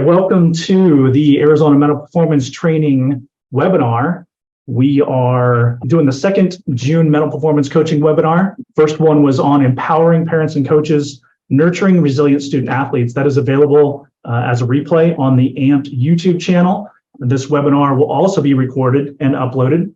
Welcome to the Arizona Mental Performance Training webinar. We are doing the second June mental performance coaching webinar. First one was on empowering parents and coaches, nurturing resilient student athletes. That is available as a replay on the AMPT YouTube channel. This webinar will also be recorded and uploaded.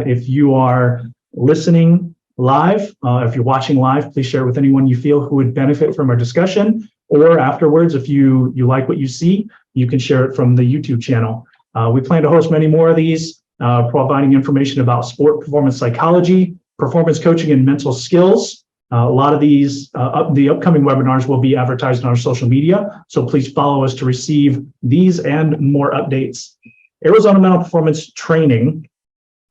If you are listening live, if you're watching live, please share it with anyone you feel who would benefit from our discussion. Or afterwards, if you like what you see, you can share it from the YouTube channel. We plan to host many more of these, providing information about sport performance psychology, performance coaching, and mental skills. A lot of these, the upcoming webinars will be advertised on our social media, so please follow us to receive these and more updates. Arizona Mental Performance Training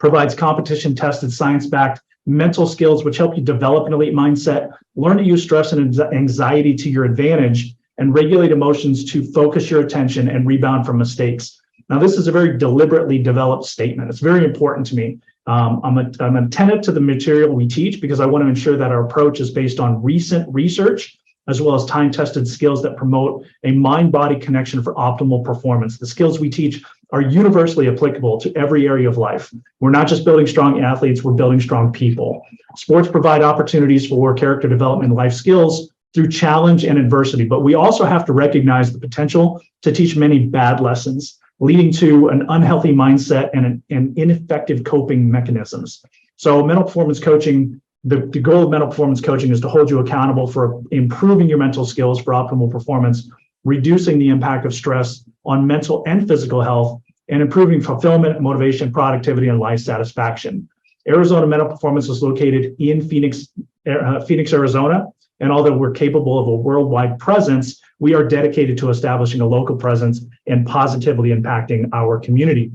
provides competition-tested, science-backed mental skills which help you develop an elite mindset, learn to use stress and anxiety to your advantage, and regulate emotions to focus your attention and rebound from mistakes. Now, this is a very deliberately developed statement. It's very important to me. I'm attentive to the material we teach because I want to ensure that our approach is based on recent research as well as time-tested skills that promote a mind-body connection for optimal performance. The skills we teach are universally applicable to every area of life. We're not just building strong athletes, we're building strong people. Sports provide opportunities for character development and life skills through challenge and adversity, but we also have to recognize the potential to teach many bad lessons, leading to an unhealthy mindset and ineffective coping mechanisms. So mental performance coaching, the goal of mental performance coaching is to hold you accountable for improving your mental skills for optimal performance, reducing the impact of stress on mental and physical health, and improving fulfillment, motivation, productivity, and life satisfaction. Arizona Mental Performance is located in Phoenix, Arizona, and although we're capable of a worldwide presence, we are dedicated to establishing a local presence and positively impacting our community.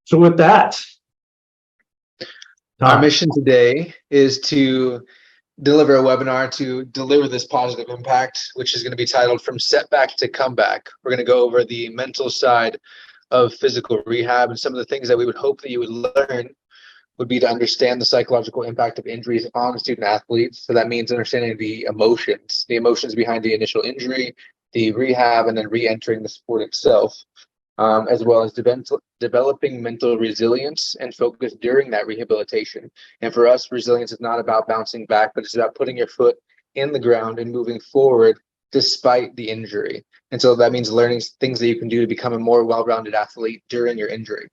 So with that, our mission today is to deliver a webinar to deliver this positive impact, which is going to be titled From Setback to Comeback. We're going to go over the mental side of physical rehab, and some of the things that we would hope that you would learn would be to understand the psychological impact of injuries on student athletes. So that means understanding the emotions behind the initial injury, the rehab, and then re-entering the sport itself, as well as developing mental resilience and focus during that rehabilitation. And for us, resilience is not about bouncing back, but it's about putting your foot in the ground and moving forward despite the injury. And so that means learning things that you can do to become a more well-rounded athlete during your injury.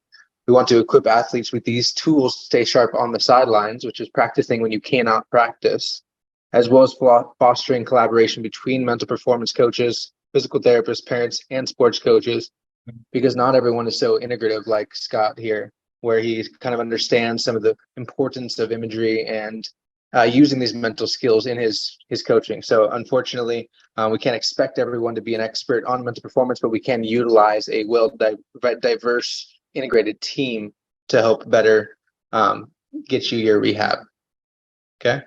We want to equip athletes with these tools to stay sharp on the sidelines, which is practicing when you cannot practice, as well as fostering collaboration between mental performance coaches, physical therapists, parents, and sports coaches, because not everyone is so integrative like Scott here, where he kind of understands some of the importance of imagery and using these mental skills in his coaching. So unfortunately, we can't expect everyone to be an expert on mental performance, but we can utilize a diverse, integrated team to help better get you your rehab. Okay.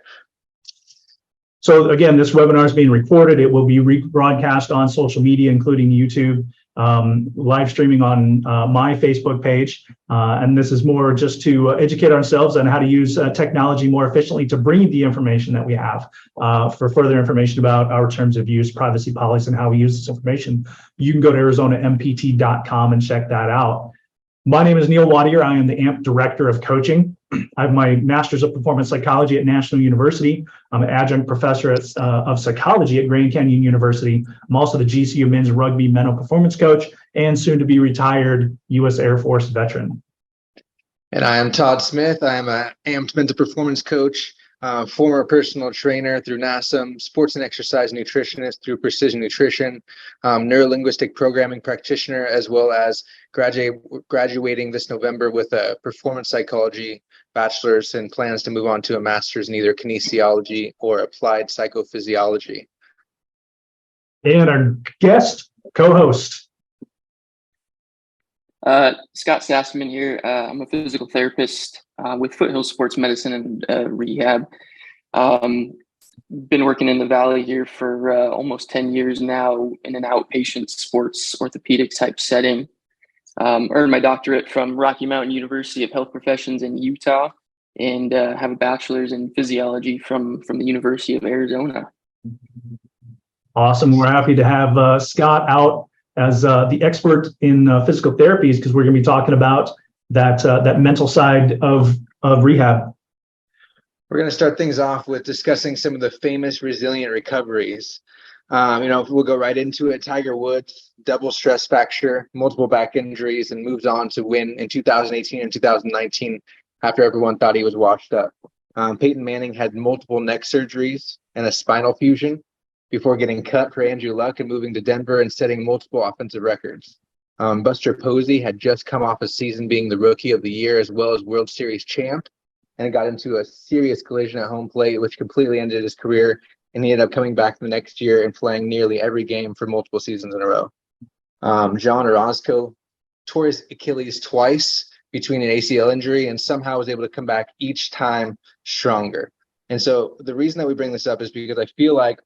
So again, this webinar is being recorded. It will be rebroadcast on social media, including YouTube, live streaming on my Facebook page. And this is more just to educate ourselves on how to use technology more efficiently to bring the information that we have. For further information about our terms of use, privacy policy, and how we use this information, you can go to ArizonaMPT.com and check that out. My name is Neil Wattier. I am the AMP Director of Coaching. I have my Master's of Performance Psychology at National University. I'm an adjunct professor of psychology at Grand Canyon University. I'm also the GCU Men's Rugby Mental Performance Coach and soon to be retired U.S. Air Force veteran. And I am Todd Smith. I am an AMP Mental Performance Coach, former personal trainer through NASM, sports and exercise nutritionist through Precision Nutrition, neurolinguistic programming practitioner, as well as graduating this November with a performance psychology bachelor's and plans to move on to a master's in either kinesiology or applied psychophysiology. And our guest co-host. Scott Sassman here. I'm a physical therapist with Foothill Sports Medicine and Rehab. Been working in the Valley here for almost 10 years now in an outpatient sports orthopedic type setting. Earned my doctorate from Rocky Mountain University of Health Professions in Utah, and have a bachelor's in physiology from the University of Arizona. Awesome. We're happy to have Scott out as the expert in physical therapies, because we're going to be talking about that mental side of rehab. We're going to start things off with discussing some of the famous resilient recoveries. We'll go right into it. Tiger Woods, double stress fracture, multiple back injuries, and moves on to win in 2018 and 2019 after everyone thought he was washed up. Peyton Manning had multiple neck surgeries and a spinal fusion before getting cut for Andrew Luck and moving to Denver and setting multiple offensive records. Buster Posey had just come off a season being the Rookie of the Year as well as World Series champ, and got into a serious collision at home plate, which completely ended his career. And he ended up coming back the next year and playing nearly every game for multiple seasons in a row. John Orozco tore his Achilles twice between an ACL injury and somehow was able to come back each time stronger. And so the reason that we bring this up is because I feel like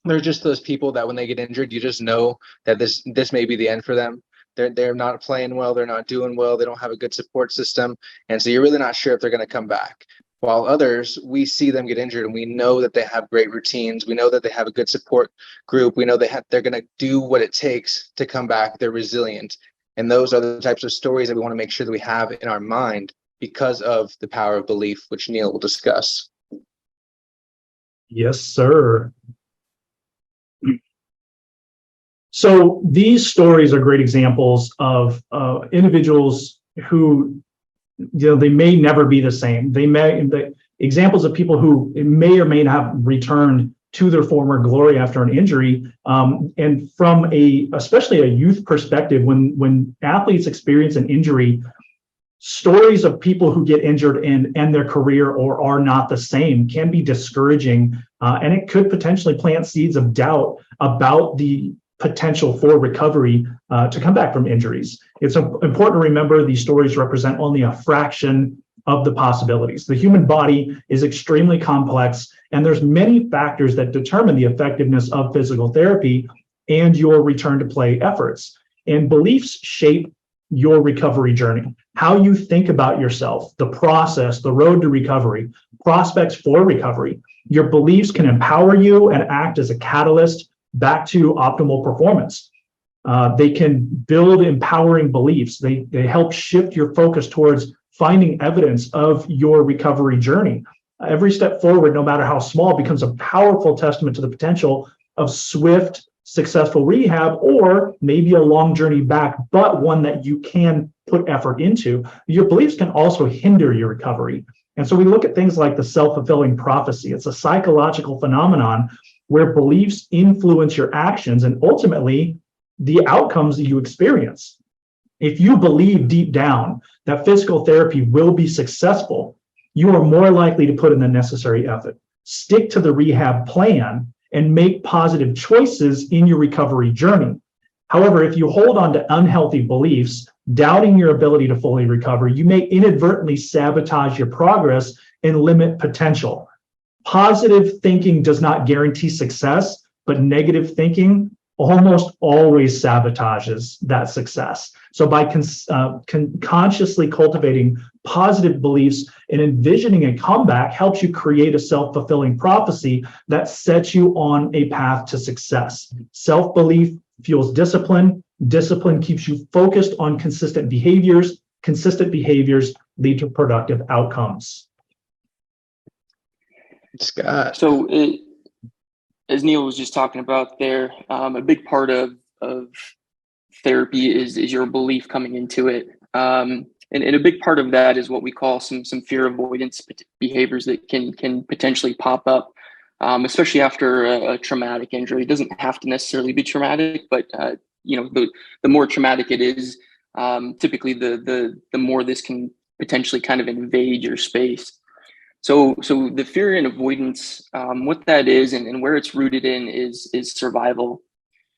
there's just those people that when they get injured, you just know that this may be the end for them. They're not playing well. They're not doing well. They don't have a good support system. And so you're really not sure if they're going to come back. While others, we see them get injured and we know that they have great routines. We know that they have a good support group. We know they're going to do what it takes to come back. They're resilient. And those are the types of stories that we want to make sure that we have in our mind because of the power of belief, which Neil will discuss. Yes, sir. So these stories are great examples of individuals who, they may never be the same. The examples of people who may or may not have returned to their former glory after an injury. And from especially a youth perspective, when athletes experience an injury, stories of people who get injured and end their career or are not the same can be discouraging. And it could potentially plant seeds of doubt about the potential for recovery to come back from injuries. It's important to remember these stories represent only a fraction of the possibilities. The human body is extremely complex, and there's many factors that determine the effectiveness of physical therapy and your return to play efforts. And beliefs shape your recovery journey. How you think about yourself, the process, the road to recovery, prospects for recovery. Your beliefs can empower you and act as a catalyst back to optimal performance. They can build empowering beliefs. They help shift your focus towards finding evidence of your recovery journey. Every step forward, no matter how small, becomes a powerful testament to the potential of swift, successful rehab, or maybe a long journey back, but one that you can put effort into. Your beliefs can also hinder your recovery. And so we look at things like the self-fulfilling prophecy. It's a psychological phenomenon where beliefs influence your actions and ultimately the outcomes that you experience. If you believe deep down that physical therapy will be successful, you are more likely to put in the necessary effort. Stick to the rehab plan and make positive choices in your recovery journey. However, if you hold on to unhealthy beliefs, doubting your ability to fully recover, you may inadvertently sabotage your progress and limit potential. Positive thinking does not guarantee success, but negative thinking almost always sabotages that success. So by consciously cultivating positive beliefs and envisioning a comeback helps you create a self-fulfilling prophecy that sets you on a path to success. Self-belief fuels discipline. Discipline keeps you focused on consistent behaviors. Consistent behaviors lead to productive outcomes. Scott. So as Neil was just talking about there, a big part of therapy is your belief coming into it. And a big part of that is what we call some fear avoidance behaviors that can potentially pop up, especially after a traumatic injury. It doesn't have to necessarily be traumatic, but the more traumatic it is, typically the more this can potentially kind of invade your space. So the fear and avoidance, what that is and where it's rooted in is survival.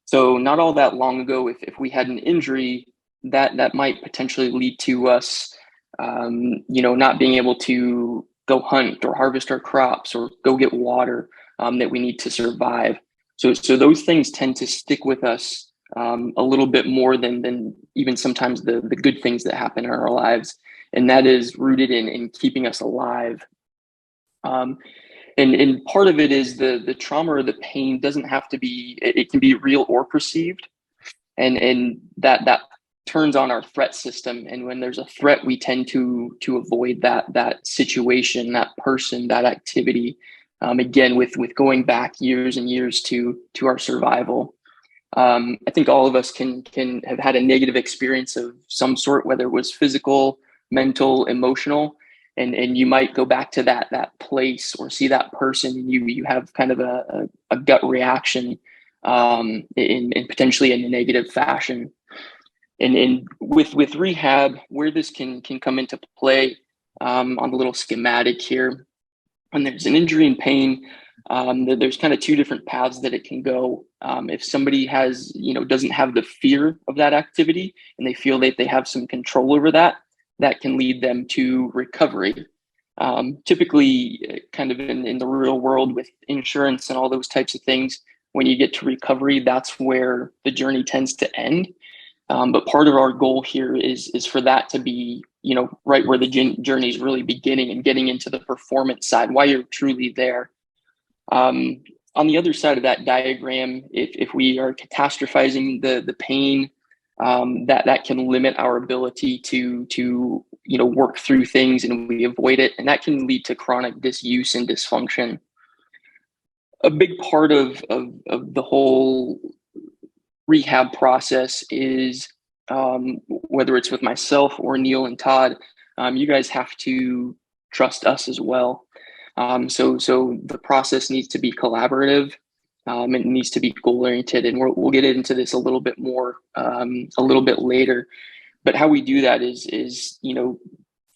So not all that long ago, if we had an injury, that might potentially lead to us, not being able to go hunt or harvest our crops or go get water that we need to survive. So those things tend to stick with us a little bit more than even sometimes the good things that happen in our lives. And that is rooted in keeping us alive. And part of it is the trauma or the pain doesn't have to be, it can be real or perceived. And that turns on our threat system. And when there's a threat, we tend to avoid that situation, that person, that activity. Again, with going back years and years to our survival. I think all of us can have had a negative experience of some sort, whether it was physical, mental, emotional, and you might go back to that place or see that person, and you have kind of a gut reaction, in potentially in a negative fashion. And with rehab, where this can come into play, on the little schematic here, when there's an injury and pain, there's kind of two different paths that it can go. If somebody doesn't have the fear of that activity and they feel that they have some control over that can lead them to recovery. Typically, kind of in the real world with insurance and all those types of things, when you get to recovery, that's where the journey tends to end. But part of our goal here is for that to be, right where the journey is really beginning and getting into the performance side, while you're truly there. On the other side of that diagram, if we are catastrophizing the pain, that can limit our ability to work through things, and we avoid it, and that can lead to chronic disuse and dysfunction. A big part of the whole rehab process is, whether it's with myself or Neil and Todd, you guys have to trust us as well. So the process needs to be collaborative. It needs to be goal oriented, and we'll get into this a little bit more a little bit later. But how we do that is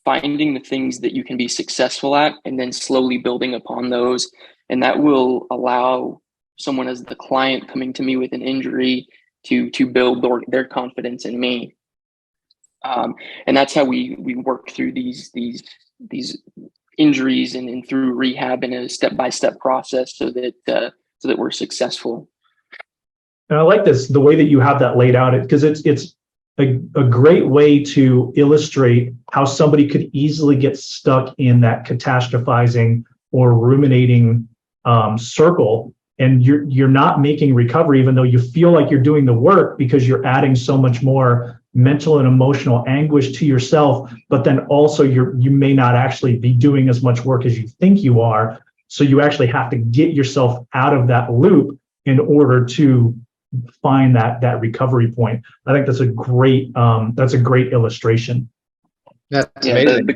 finding the things that you can be successful at, and then slowly building upon those, and that will allow someone as the client coming to me with an injury to build their confidence in me. And that's how we work through these injuries and through rehab in a step-by-step process, so that we're successful. And I like the way that you have that laid out, because it's a great way to illustrate how somebody could easily get stuck in that catastrophizing or ruminating circle, and you're not making recovery, even though you feel like you're doing the work, because you're adding so much more mental and emotional anguish to yourself. But then also you may not actually be doing as much work as you think you are. So you actually have to get yourself out of that loop in order to find that recovery point. I think that's a great illustration. That's amazing.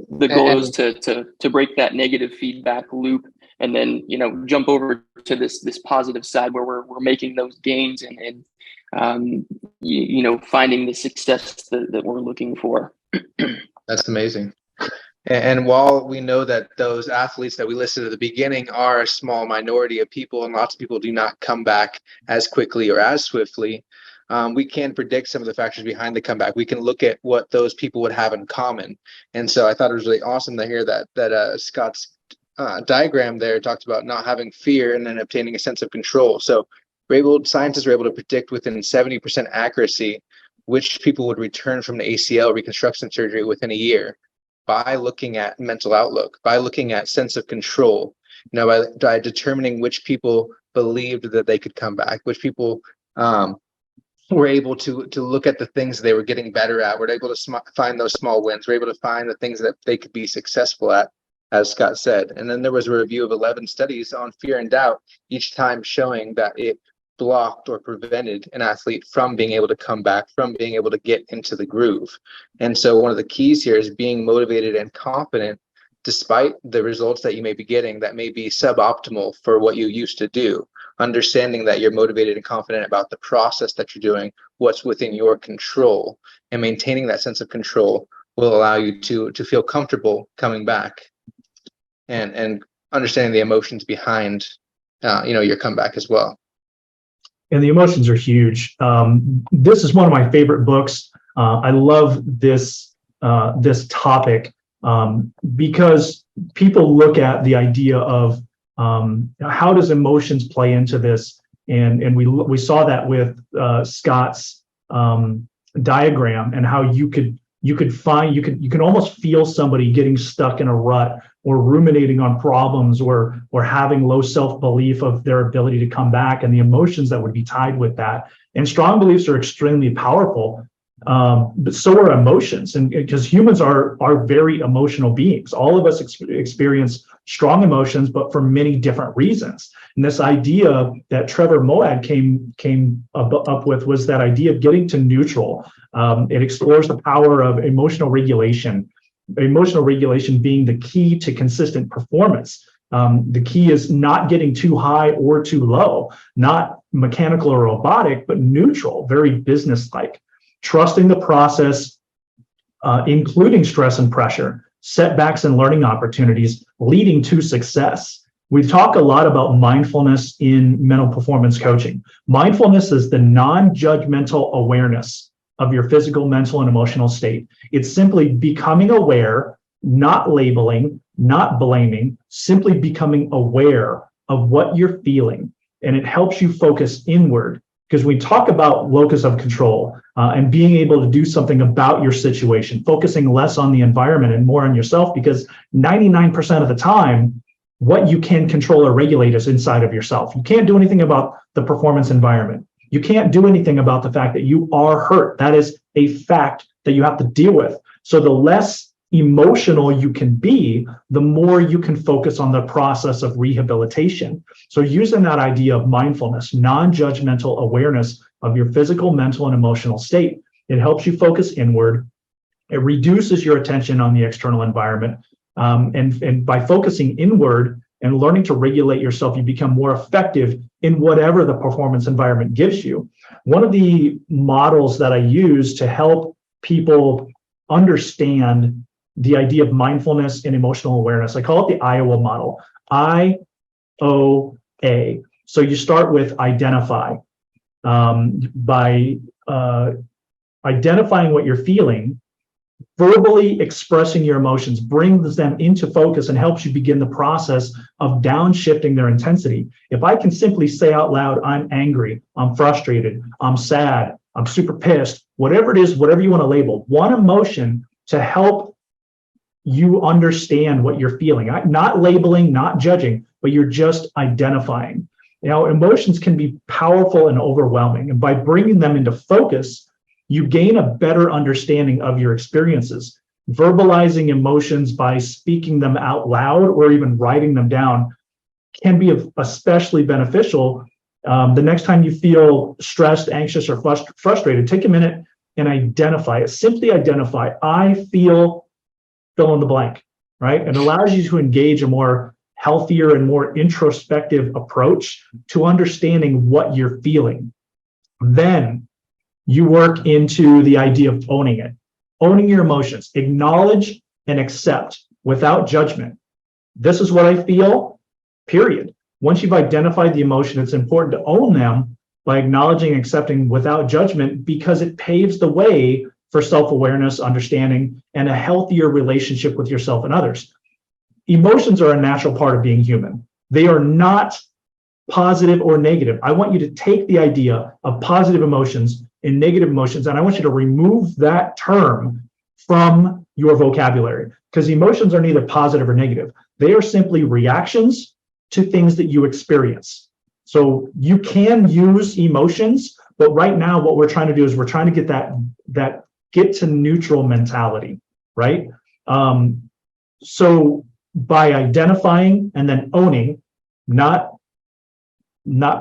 The goal is to break that negative feedback loop, and then jump over to this positive side where we're making those gains and finding the success that we're looking for. That's amazing. And while we know that those athletes that we listed at the beginning are a small minority of people, and lots of people do not come back as quickly or as swiftly, we can predict some of the factors behind the comeback. We can look at what those people would have in common. And so I thought it was really awesome to hear that Scott's diagram there talked about not having fear and then obtaining a sense of control. So scientists were able to predict within 70% accuracy which people would return from the ACL reconstruction surgery within a year, by looking at mental outlook, by looking at sense of control, by determining which people believed that they could come back, which people were able to look at the things they were getting better at, were able to find those small wins, were able to find the things that they could be successful at, as Scott said. And then there was a review of 11 studies on fear and doubt, each time showing that it blocked or prevented an athlete from being able to come back, from being able to get into the groove. And so one of the keys here is being motivated and confident despite the results that you may be getting that may be suboptimal for what you used to do. Understanding that you're motivated and confident about the process that you're doing, what's within your control, and maintaining that sense of control will allow you to feel comfortable coming back, and understanding the emotions behind your comeback as well. And the emotions are huge. This is one of my favorite books. I love this topic because people look at the idea of how does emotions play into this, and we saw that with Scott's diagram, and how you could you can almost feel somebody getting stuck in a rut or ruminating on problems or having low self-belief of their ability to come back and the emotions that would be tied with that. And strong beliefs are extremely powerful, but so are emotions, and because humans are very emotional beings. All of us experience strong emotions, but for many different reasons. And this idea that Trevor Moawad came up with was that idea of getting to neutral. It explores the power of emotional regulation being the key to consistent performance. The key is not getting too high or too low, not mechanical or robotic, but neutral, very business-like. Trusting the process, including stress and pressure, setbacks and learning opportunities leading to success. We talk a lot about mindfulness in mental performance coaching. Mindfulness is the non-judgmental awareness of your physical, mental, and emotional state. It's simply becoming aware, not labeling, not blaming, simply becoming aware of what you're feeling. And it helps you focus inward. Because we talk about locus of control and being able to do something about your situation, focusing less on the environment and more on yourself, because 99% of the time, what you can control or regulate is inside of yourself. You can't do anything about the performance environment. You can't do anything about the fact that you are hurt. That is a fact that you have to deal with. So the less emotional you can be, the more you can focus on the process of rehabilitation. So using that idea of mindfulness, non-judgmental awareness of your physical, mental, and emotional state, it helps you focus inward. It reduces your attention on the external environment. And by focusing inward and learning to regulate yourself, you become more effective in whatever the performance environment gives you. One of the models that I use to help people understand the idea of mindfulness and emotional awareness, I call it the Iowa model, IOA. So you start with identify. By identifying what you're feeling, verbally expressing your emotions brings them into focus and helps you begin the process of downshifting their intensity. If I can simply say out loud, I'm angry, I'm frustrated, I'm sad, I'm super pissed, whatever it is, whatever you want to label, one emotion to help you understand what you're feeling, not labeling, not judging, but you're just identifying. You know, emotions can be powerful and overwhelming, and by bringing them into focus, you gain a better understanding of your experiences. Verbalizing emotions by speaking them out loud or even writing them down can be especially beneficial. The next time you feel stressed, anxious, or frustrated, take a minute and identify it. Simply identify, I feel fill in the blank, right? It allows you to engage a more healthier and more introspective approach to understanding what you're feeling. Then you work into the idea of owning it, owning your emotions, acknowledge and accept without judgment. This is what I feel, period. Once you've identified the emotion, it's important to own them by acknowledging and accepting without judgment, because it paves the way for self-awareness, understanding, and a healthier relationship with yourself and others. Emotions are a natural part of being human. They are not positive or negative. I want you to take the idea of positive emotions and negative emotions, and I want you to remove that term from your vocabulary, because emotions are neither positive or negative. They are simply reactions to things that you experience. So you can use emotions, but right now what we're trying to do is we're trying to get that get to neutral mentality, right? So by identifying and then owning, not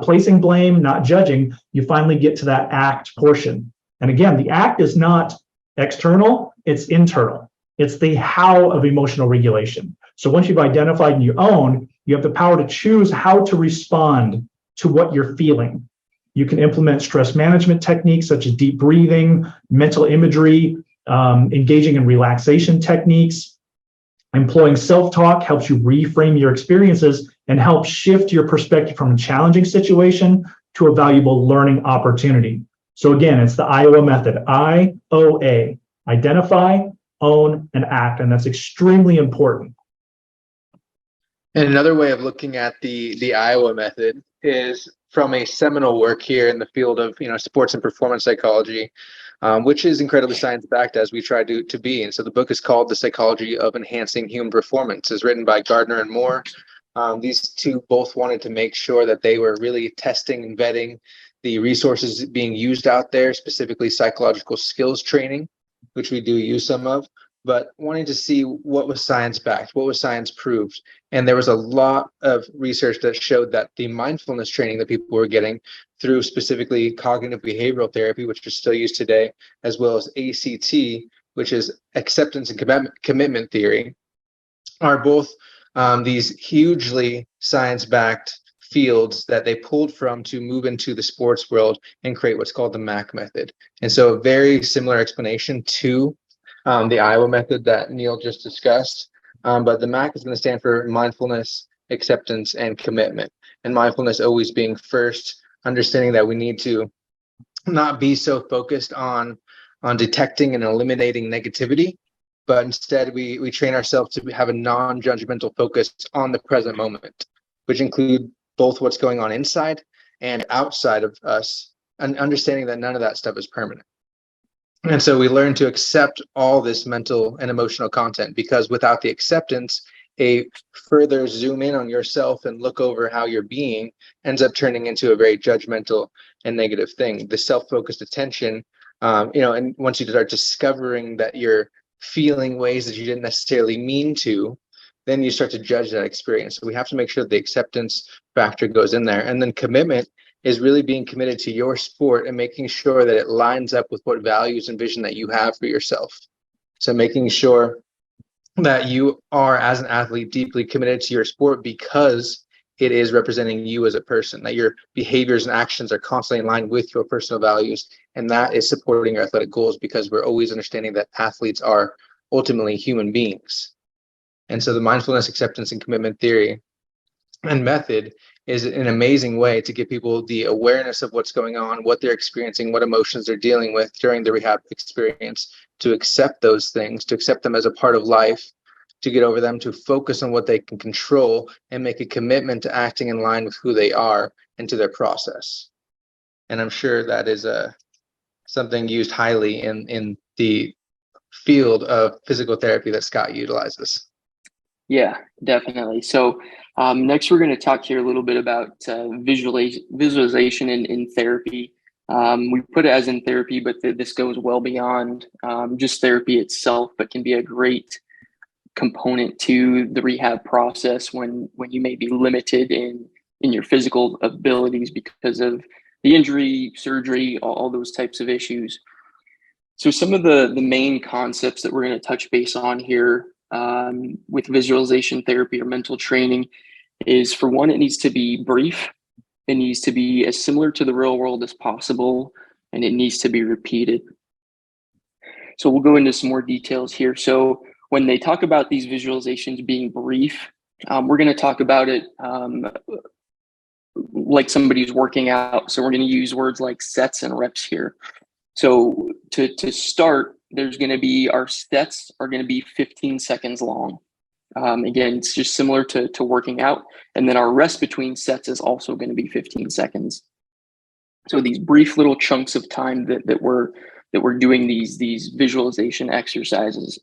placing blame, not judging, you finally get to that act portion. And again, the act is not external, it's internal. It's the how of emotional regulation. So once you've identified and you own, you have the power to choose how to respond to what you're feeling. You can implement stress management techniques such as deep breathing, mental imagery, engaging in relaxation techniques. Employing self-talk helps you reframe your experiences and help shift your perspective from a challenging situation to a valuable learning opportunity. So again, it's the Iowa method, IOA, identify, own, and act, and that's extremely important. And another way of looking at the Iowa method is from a seminal work here in the field of sports and performance psychology, which is incredibly science-backed as we try to be. And so the book is called The Psychology of Enhancing Human Performance. It's written by Gardner and Moore. These two both wanted to make sure that they were really testing and vetting the resources being used out there, specifically psychological skills training, which we do use some of, but wanting to see what was science-backed, what was science proved. And there was a lot of research that showed that the mindfulness training that people were getting through specifically cognitive behavioral therapy, which is still used today, as well as ACT, which is acceptance and commitment theory, are both these hugely science-backed fields that they pulled from to move into the sports world and create what's called the MAC method. And so a very similar explanation to the Iowa method that Neil just discussed. But the MAC is going to stand for mindfulness, acceptance, and commitment. And mindfulness always being first, understanding that we need to not be so focused on detecting and eliminating negativity, but instead we train ourselves to have a non-judgmental focus on the present moment, which include both what's going on inside and outside of us, and understanding that none of that stuff is permanent. And so we learn to accept all this mental and emotional content, because without the acceptance, a further zoom in on yourself and look over how you're being ends up turning into a very judgmental and negative thing. The self-focused attention, and once you start discovering that you're feeling ways that you didn't necessarily mean to, then you start to judge that experience. So we have to make sure that the acceptance factor goes in there. And then commitment is really being committed to your sport and making sure that it lines up with what values and vision that you have for yourself. So making sure that you are, as an athlete, deeply committed to your sport because it is representing you as a person, that your behaviors and actions are constantly in line with your personal values. And that is supporting your athletic goals, because we're always understanding that athletes are ultimately human beings. And so the mindfulness, acceptance, and commitment theory and method is an amazing way to give people the awareness of what's going on, what they're experiencing, what emotions they're dealing with during the rehab experience, to accept those things, to accept them as a part of life, to get over them, to focus on what they can control, and make a commitment to acting in line with who they are and to their process. And I'm sure that is something used highly in the field of physical therapy that Scott utilizes. Yeah, definitely. So next, we're going to talk here a little bit about visualization in therapy. We put it as in therapy, but this goes well beyond just therapy itself, but can be a great component to the rehab process when you may be limited in your physical abilities because of the injury, surgery, all those types of issues. So some of the main concepts that we're going to touch base on here with visualization therapy or mental training is, for one, it needs to be brief. It needs to be as similar to the real world as possible, and it needs to be repeated. So we'll go into some more details here. So when they talk about these visualizations being brief, we're going to talk about it like somebody's working out. So we're going to use words like sets and reps here. So to start, there's going to be, our sets are going to be 15 seconds long. Again, it's just similar to working out. And then our rest between sets is also going to be 15 seconds. So these brief little chunks of time that we're doing these visualization exercises.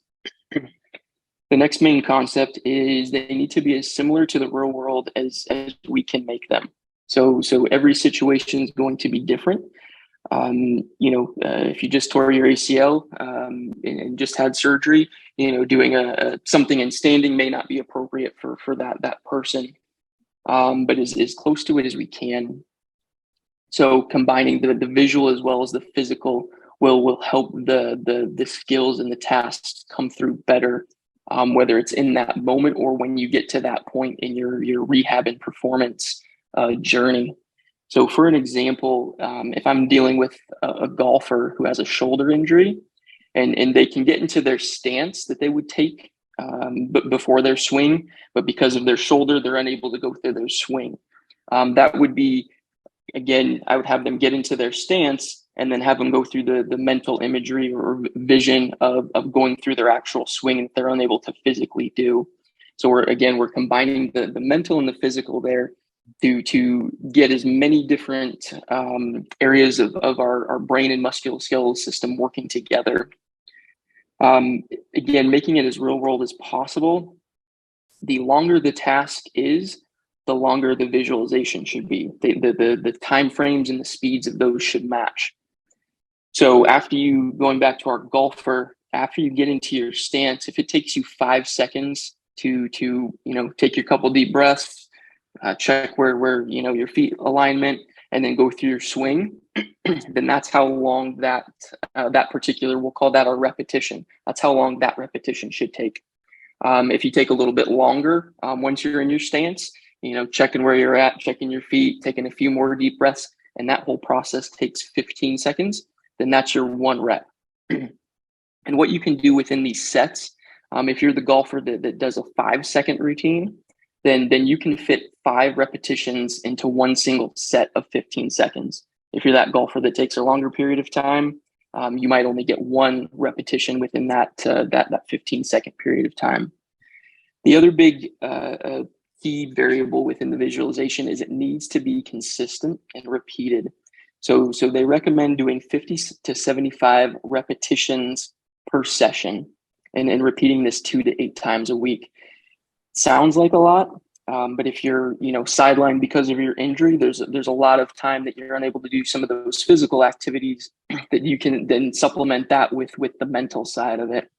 The next main concept is they need to be as similar to the real world as we can make them. So every situation is going to be different. If you just tore your ACL and just had surgery, doing something in standing may not be appropriate for that person, but as close to it as we can. So combining the visual as well as the physical will help the skills and the tasks come through better, whether it's in that moment or when you get to that point in your rehab and performance journey. So for an example, if I'm dealing with a golfer who has a shoulder injury and they can get into their stance that they would take before their swing, but because of their shoulder, they're unable to go through their swing. That would be, again, I would have them get into their stance and then have them go through the mental imagery or vision of going through their actual swing that they're unable to physically do. So we're combining the mental and the physical there to get as many different areas of our brain and musculoskeletal system working together. Again, making it as real world as possible. The longer the task is, the longer the visualization should be. The time frames and the speeds of those should match. So after going back to our golfer, after you get into your stance, if it takes you 5 seconds to take your couple deep breaths, check where your feet alignment, and then go through your swing, then that's how long that particular, we'll call that a repetition. That's how long that repetition should take. If you take a little bit longer, once you're in your stance, checking where you're at, checking your feet, taking a few more deep breaths, and that whole process takes 15 seconds, then that's your 1 rep. And what you can do within these sets, if you're the golfer that does a 5-second routine, then you can fit 5 repetitions into one single set of 15 seconds. If you're that golfer that takes a longer period of time, you might only get 1 repetition within that 15-second period of time. The other big key variable within the visualization is it needs to be consistent and repeated. So they recommend doing 50 to 75 repetitions per session and repeating this 2 to 8 times a week. Sounds like a lot, but if you're sidelined because of your injury, there's a lot of time that you're unable to do some of those physical activities that you can then supplement that with the mental side of it.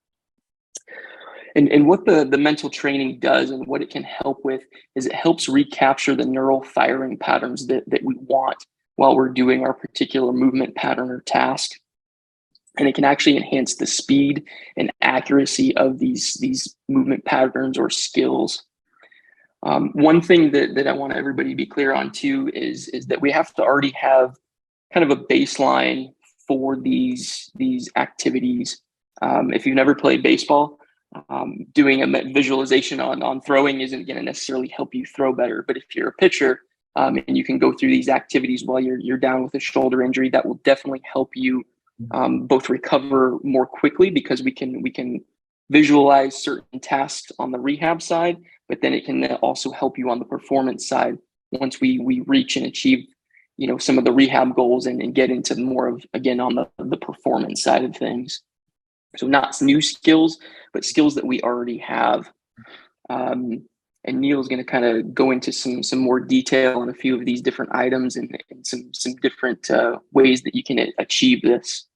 And what the mental training does and what it can help with is it helps recapture the neural firing patterns that we want while we're doing our particular movement pattern or task. And it can actually enhance the speed and accuracy of these movement patterns or skills. One thing that I want everybody to be clear on too is that we have to already have kind of a baseline for these activities. If you've never played baseball, doing a visualization on throwing isn't going to necessarily help you throw better. But if you're a pitcher and you can go through these activities while you're down with a shoulder injury, that will definitely help you both recover more quickly, because we can visualize certain tasks on the rehab side, but then it can also help you on the performance side once we reach and achieve some of the rehab goals and get into more of, again, on the performance side of things. So not new skills, but skills that we already have. And Neil's going to kind of go into some more detail on a few of these different items and some different ways that you can achieve this.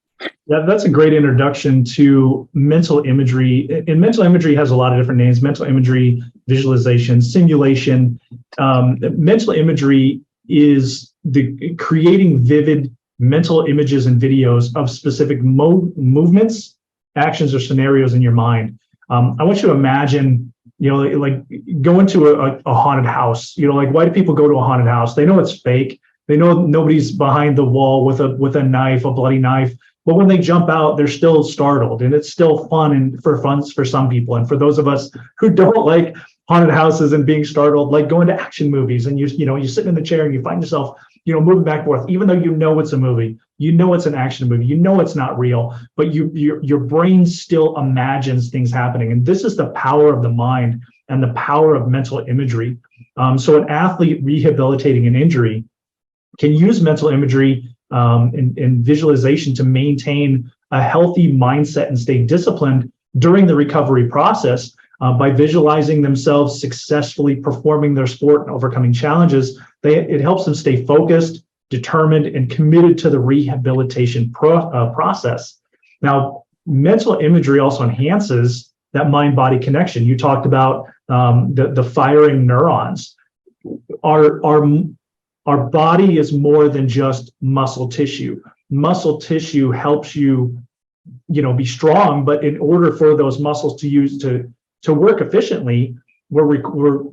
Yeah, that's a great introduction to mental imagery. And mental imagery has a lot of different names: mental imagery, visualization, simulation. Mental imagery is the creating vivid mental images and videos of specific movements, actions, or scenarios in your mind. I want you to imagine, like go into a haunted house. Like, why do people go to a haunted house? They know it's fake. They know nobody's behind the wall with a knife, a bloody knife. But when they jump out, they're still startled, and it's still fun for some people. And for those of us who don't like haunted houses and being startled, like going to action movies, and you sit in the chair and you find yourself moving back and forth, even though it's a movie, it's an action movie, it's not real, but your brain still imagines things happening. And this is the power of the mind and the power of mental imagery. So an athlete rehabilitating an injury can use mental imagery and visualization to maintain a healthy mindset and stay disciplined during the recovery process by visualizing themselves successfully performing their sport and overcoming challenges. It helps them stay focused, determined, and committed to the rehabilitation process. Now, mental imagery also enhances that mind-body connection. You talked about the firing neurons. Our body is more than just muscle tissue. Muscle tissue helps you, be strong, but in order for those muscles to work efficiently, we're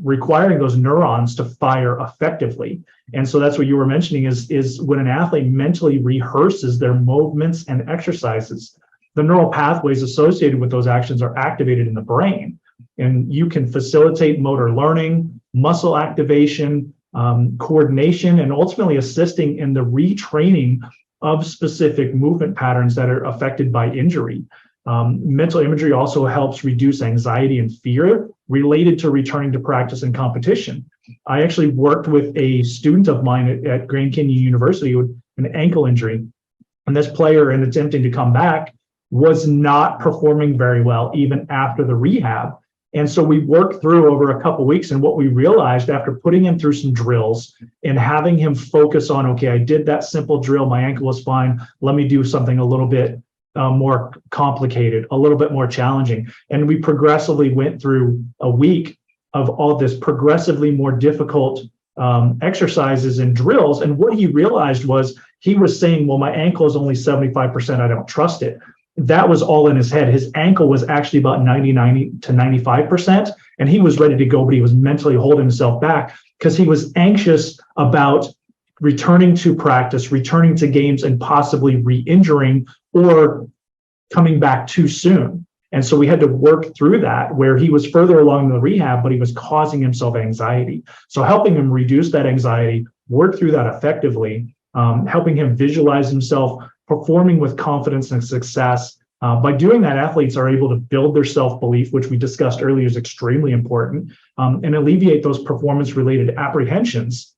requiring those neurons to fire effectively. And so that's what you were mentioning is when an athlete mentally rehearses their movements and exercises, the neural pathways associated with those actions are activated in the brain. And you can facilitate motor learning, muscle activation, coordination, and ultimately assisting in the retraining of specific movement patterns that are affected by injury. Mental imagery also helps reduce anxiety and fear related to returning to practice and competition. I actually worked with a student of mine at Grand Canyon University with an ankle injury, and this player, in attempting to come back, was not performing very well even after the rehab. And so we worked through over a couple of weeks, and what we realized after putting him through some drills and having him focus on, okay, I did that simple drill, my ankle was fine, let me do something a little bit more complicated, a little bit more challenging. And we progressively went through a week of all this progressively more difficult exercises and drills. And what he realized was, he was saying, well, my ankle is only 75%, I don't trust it. That was all in his head. His ankle was actually about 90 to 95%, and he was ready to go, but he was mentally holding himself back because he was anxious about returning to practice, returning to games, and possibly re-injuring or coming back too soon. And so we had to work through that, where he was further along in the rehab, but he was causing himself anxiety. So helping him reduce that anxiety, work through that effectively, helping him visualize himself performing with confidence and success. By doing that, athletes are able to build their self-belief, which we discussed earlier is extremely important, and alleviate those performance-related apprehensions.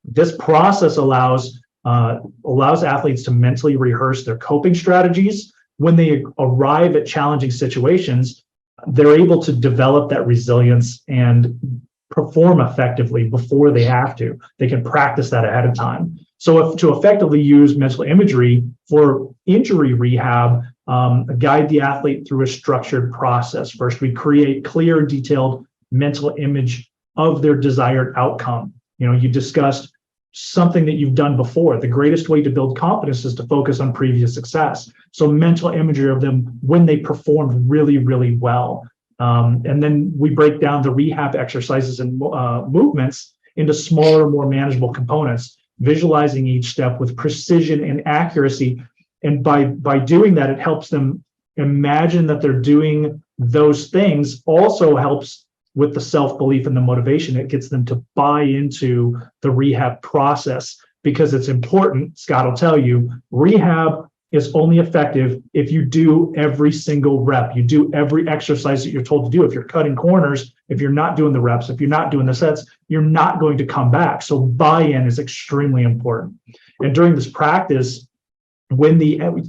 This process allows athletes to mentally rehearse their coping strategies. When they arrive at challenging situations, they're able to develop that resilience and perform effectively before they have to. They can practice that ahead of time. So to effectively use mental imagery for injury rehab, guide the athlete through a structured process. First, we create clear, detailed mental image of their desired outcome. You discussed something that you've done before. The greatest way to build confidence is to focus on previous success. So mental imagery of them when they performed really, really well. And then we break down the rehab exercises and movements into smaller, more manageable components, visualizing each step with precision and accuracy. And by doing that, it helps them imagine that they're doing those things. Also helps with the self-belief and the motivation. It gets them to buy into the rehab process, because it's important. Scott will tell you, rehab is only effective if you do every single rep. You do every exercise that you're told to do. If you're cutting corners, if you're not doing the reps, if you're not doing the sets, you're not going to come back. So buy-in is extremely important. And during this practice,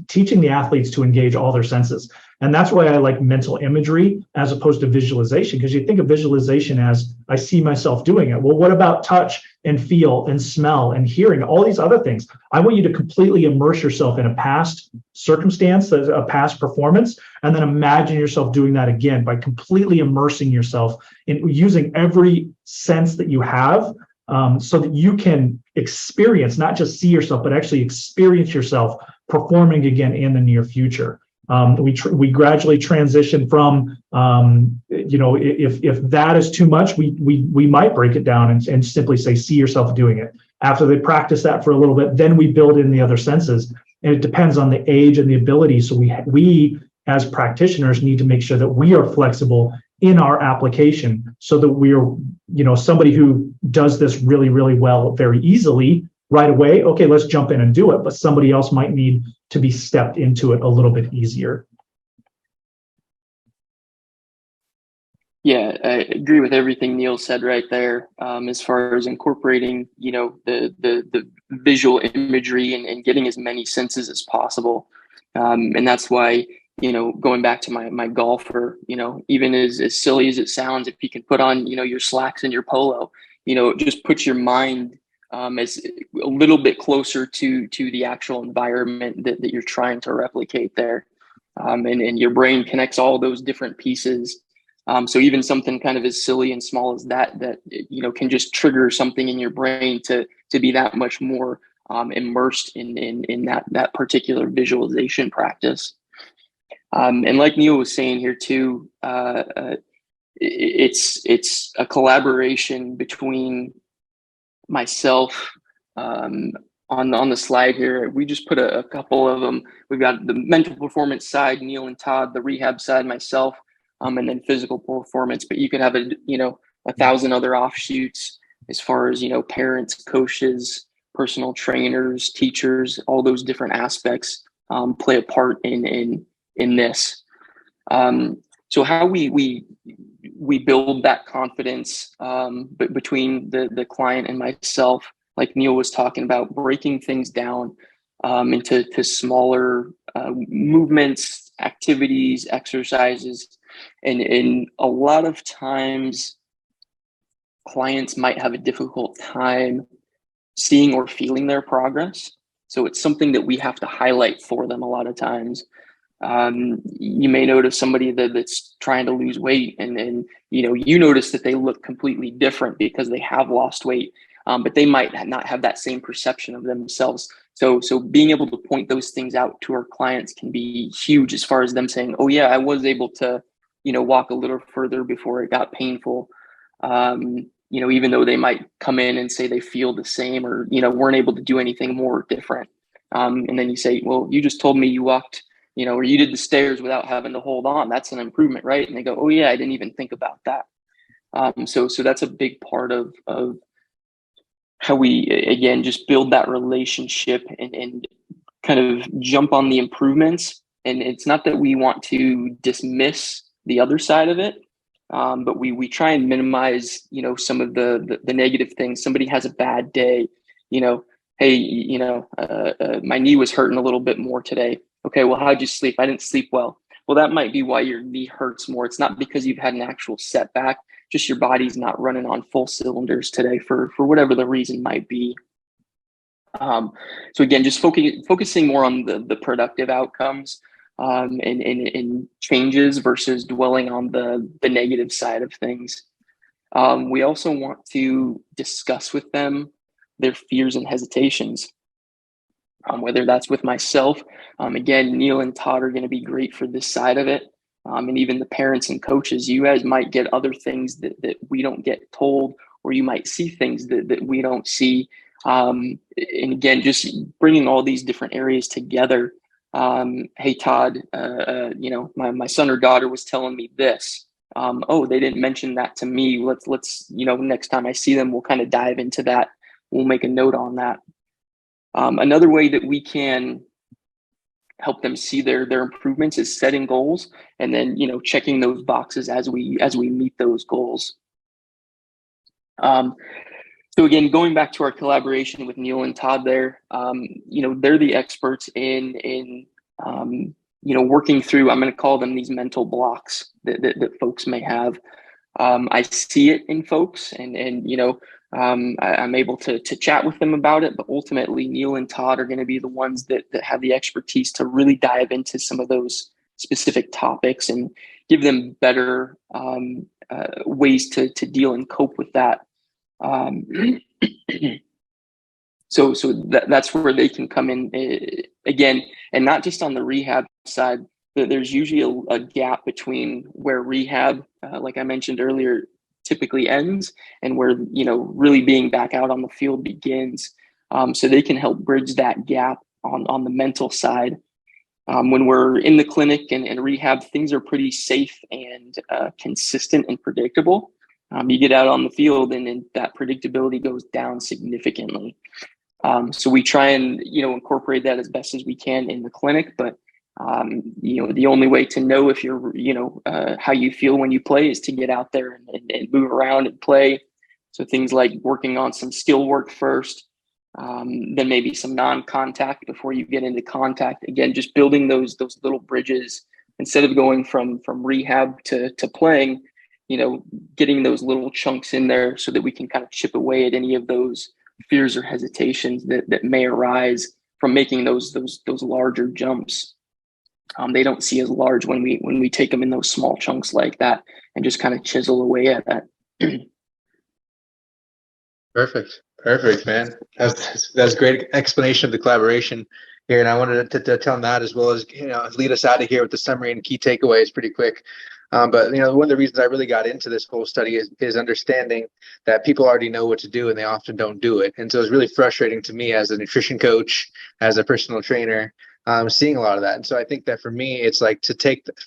teaching the athletes to engage all their senses. And that's why I like mental imagery as opposed to visualization, because you think of visualization as, I see myself doing it. Well, what about touch and feel and smell and hearing, all these other things? I want you to completely immerse yourself in a past circumstance, a past performance, and then imagine yourself doing that again by completely immersing yourself in using every sense that you have, so that you can experience, not just see yourself, but actually experience yourself performing again in the near future. We gradually transition from, if that is too much, we might break it down and simply say, see yourself doing it. After they practice that for a little bit, then we build in the other senses. And it depends on the age and the ability. So we as practitioners need to make sure that we are flexible in our application, so that we're, somebody who does this really, really well very easily right away, okay, let's jump in and do it. But somebody else might need to be stepped into it a little bit easier. Yeah, I agree with everything Neil said right there. As far as incorporating, the visual imagery and getting as many senses as possible. And that's why, going back to my golfer, even as silly as it sounds, if you can put on, your slacks and your polo, just put your mind as a little bit closer to the actual environment that you're trying to replicate there. And your brain connects all those different pieces. So even something kind of as silly and small as that can just trigger something in your brain to be that much more immersed in that particular visualization practice. And like Neil was saying here too, it's a collaboration between myself. On the slide here, we just put a couple of them. We've got the mental performance side, Neil and Todd, the rehab side, myself, and then physical performance. But you could have 1,000 other offshoots as far as, parents, coaches, personal trainers, teachers, all those different aspects play a part in this. So how we build that confidence between the client and myself, like Neil was talking about, breaking things down into smaller movements, activities, exercises, and a lot of times clients might have a difficult time seeing or feeling their progress. So it's something that we have to highlight for them a lot of times. You may notice somebody that's trying to lose weight, and you notice that they look completely different because they have lost weight, but they might not have that same perception of themselves. So being able to point those things out to our clients can be huge as far as them saying, "Oh yeah, I was able to, walk a little further before it got painful." Even though they might come in and say they feel the same, or weren't able to do anything more different, and then you say, "Well, you just told me you walked." Or you did the stairs without having to hold on. That's an improvement, right? And they go, "Oh yeah, I didn't even think about that." So that's a big part of how we, again, just build that relationship and kind of jump on the improvements. And it's not that we want to dismiss the other side of it, but we try and minimize, some of the negative things. Somebody has a bad day, hey, my knee was hurting a little bit more today. Okay, well, how'd you sleep? I didn't sleep well. Well, that might be why your knee hurts more. It's not because you've had an actual setback, just your body's not running on full cylinders today for whatever the reason might be. So again, just focusing more on the productive outcomes and changes versus dwelling on the negative side of things. We also want to discuss with them their fears and hesitations. Whether that's with myself, again, Neil and Todd are going to be great for this side of it. And even the parents and coaches, you guys might get other things that we don't get told, or you might see things that we don't see. And again, just bringing all these different areas together. Hey, Todd, my son or daughter was telling me this. Oh, they didn't mention that to me. Let's next time I see them, we'll kind of dive into that. We'll make a note on that. Another way that we can help them see their improvements is setting goals, and then checking those boxes as we meet those goals. So again, going back to our collaboration with Neil and Todd there, they're the experts in working through, I'm going to call them these mental blocks that folks may have. I see it in folks, and I'm able to chat with them about it, but ultimately Neil and Todd are going to be the ones that have the expertise to really dive into some of those specific topics and give them better ways to deal and cope with that. So that's where they can come in again, and not just on the rehab side. There's usually a gap between where rehab, like I mentioned earlier, typically ends and where really being back out on the field begins. So they can help bridge that gap on the mental side. When we're in the clinic and rehab, things are pretty safe and consistent and predictable. You get out on the field and that predictability goes down significantly. So we try and incorporate that as best as we can in the clinic, but the only way to know if you're, how you feel when you play is to get out there and move around and play. So things like working on some skill work first, then maybe some non-contact before you get into contact. Again, just building those little bridges instead of going from rehab to playing, getting those little chunks in there so that we can kind of chip away at any of those fears or hesitations that may arise from making those larger jumps. They don't see as large when we take them in those small chunks like that and just kind of chisel away at that. Perfect, man. That's a great explanation of the collaboration here, and I wanted to tell Matt as well as lead us out of here with the summary and key takeaways pretty quick. But one of the reasons I really got into this whole study is understanding that people already know what to do and they often don't do it, and so it's really frustrating to me as a nutrition coach, as a personal trainer, seeing a lot of that. And so I think that for me, it's like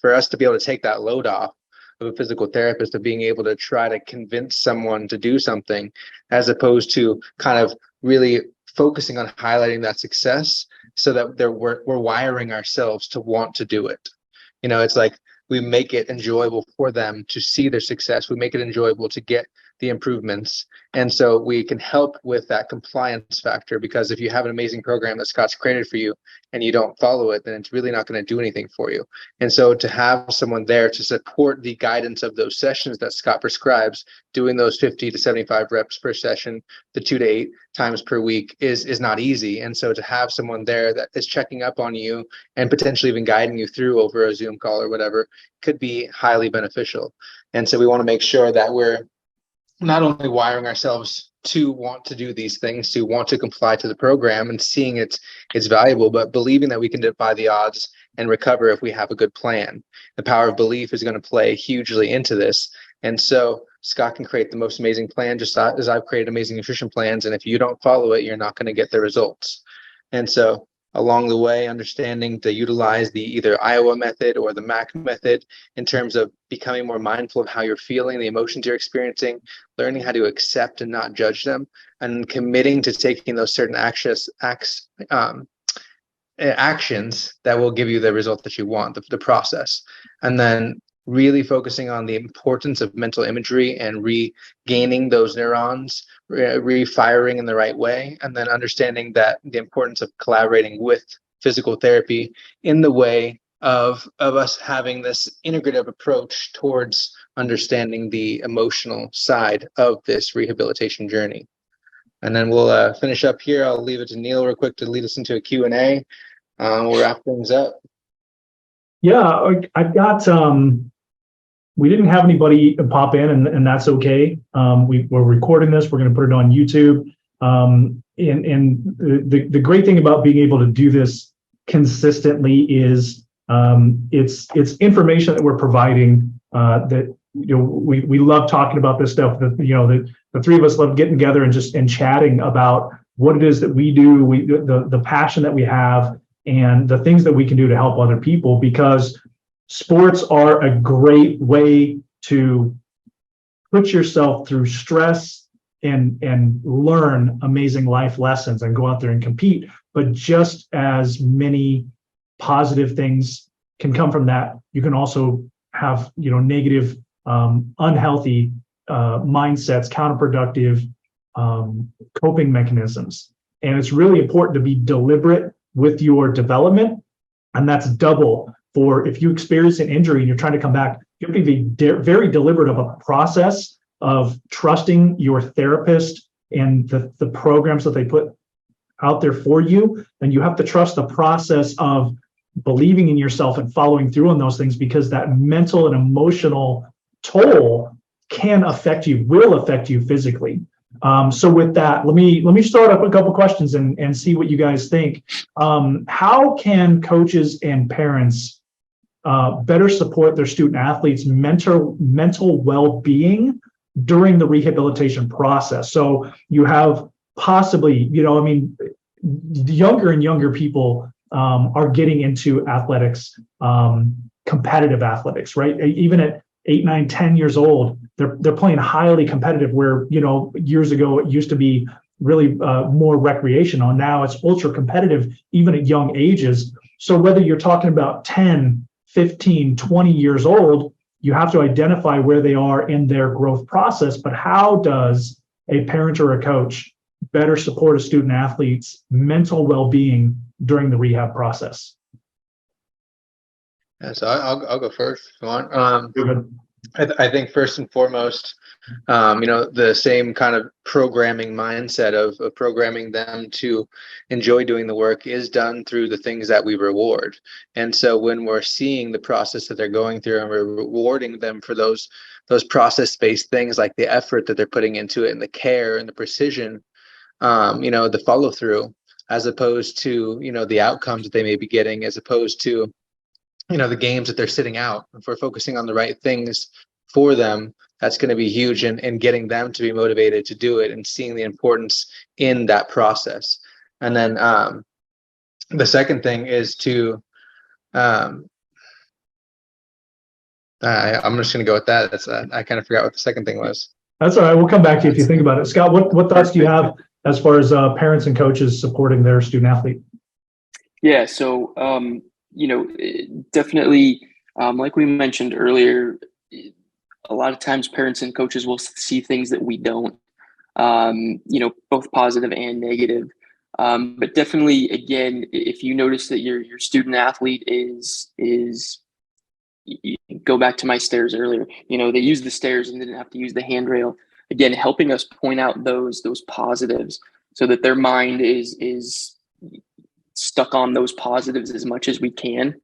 for us to be able to take that load off of a physical therapist, of being able to try to convince someone to do something, as opposed to kind of really focusing on highlighting that success so that we're wiring ourselves to want to do it. It's like we make it enjoyable for them to see their success. We make it enjoyable to get the improvements. And so we can help with that compliance factor, because if you have an amazing program that Scott's created for you and you don't follow it, then it's really not going to do anything for you. And so to have someone there to support the guidance of those sessions that Scott prescribes, doing those 50 to 75 reps per session, the 2 to 8 times per week is not easy. And so to have someone there that is checking up on you and potentially even guiding you through over a Zoom call or whatever could be highly beneficial. And so we want to make sure that we're not only wiring ourselves to want to do these things, to want to comply to the program and seeing it's valuable, but believing that we can defy the odds and recover if we have a good plan. The power of belief is going to play hugely into this. And so Scott can create the most amazing plan, just as I've created amazing nutrition plans. And if you don't follow it, you're not going to get the results. And so along the way, understanding to utilize the either Iowa method or the MAC method in terms of becoming more mindful of how you're feeling, the emotions you're experiencing, learning how to accept and not judge them, and committing to taking those certain actions that will give you the result that you want, the process. And then really focusing on the importance of mental imagery and regaining those neurons, refiring in the right way, and then understanding that the importance of collaborating with physical therapy in the way of us having this integrative approach towards understanding the emotional side of this rehabilitation journey. And then we'll finish up here. I'll leave it to Neil real quick to lead us into a Q&A. We'll wrap things up. Yeah, I've got, we didn't have anybody pop in, and that's okay. We're recording this. We're going to put it on YouTube. And the great thing about being able to do this consistently is it's information that we're providing that, we love talking about this stuff. That, the three of us love getting together and chatting about what it is that we do, the passion that we have, and the things that we can do to help other people, because sports are a great way to put yourself through stress and learn amazing life lessons and go out there and compete. But just as many positive things can come from that, you can also have, negative, unhealthy mindsets, counterproductive coping mechanisms. And it's really important to be deliberate with your development. And that's double for if you experience an injury and you're trying to come back, you have to be very deliberate of a process of trusting your therapist and the programs that they put out there for you. And you have to trust the process of believing in yourself and following through on those things, because that mental and emotional toll can affect you, will affect you physically. So with that, let me start up a couple questions and see what you guys think. How can coaches and parents better support their student athletes' mental well-being during the rehabilitation process? So you have possibly, younger and younger people are getting into athletics, competitive athletics, right? Even at 8, 9, 10 years old, they're playing highly competitive, where, years ago it used to be really more recreational. Now it's ultra competitive, even at young ages. So whether you're talking about 10, 15, 20 years old, you have to identify where they are in their growth process. But how does a parent or a coach better support a student athlete's mental well-being during the rehab process? Yeah, so I'll go first if you want. I think first and foremost, the same kind of programming mindset of programming them to enjoy doing the work is done through the things that we reward. And so when we're seeing the process that they're going through and we're rewarding them for those process-based things, like the effort that they're putting into it and the care and the precision, the follow through, as opposed to, the outcomes that they may be getting, as opposed to, the games that they're sitting out. If we're focusing on the right things for them, that's going to be huge in getting them to be motivated to do it and seeing the importance in that process. And then the second thing is to, I'm just going to go with that. I kind of forgot what the second thing was. That's all right. We'll come back to you if you think about it. Scott, what thoughts do you have as far as parents and coaches supporting their student athlete? Yeah, so, definitely Like we mentioned earlier, a lot of times parents and coaches will see things that we don't, both positive and negative. But definitely, again, if you notice that your student athlete is go back to my stairs earlier, they use the stairs and didn't have to use the handrail. Again, helping us point out those positives so that their mind is stuck on those positives as much as we can.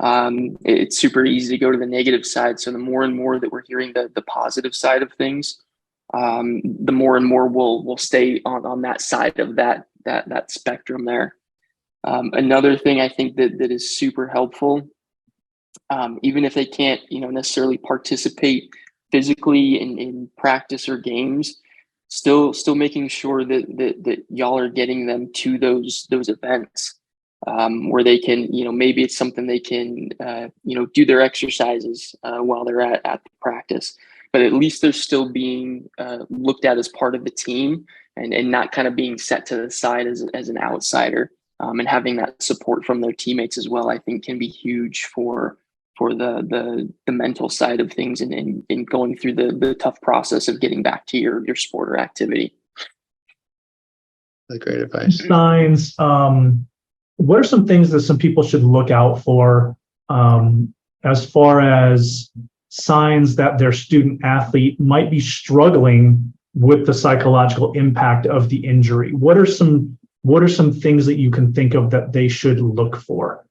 It's super easy to go to the negative side. So the more and more that we're hearing the positive side of things, the more and more we'll stay on that side of that spectrum there. Another thing I think that is super helpful, even if they can't necessarily participate physically in practice or games, still making sure that y'all are getting them to those events. Where they can, maybe it's something they can, do their exercises while they're at the practice, but at least they're still being looked at as part of the team and not kind of being set to the side as an outsider. And having that support from their teammates as well, I think can be huge for the mental side of things and going through the tough process of getting back to your sport or activity. That's great advice. Signs. What are some things that some people should look out for as far as signs that their student athlete might be struggling with the psychological impact of the injury? What are some things that you can think of that they should look for?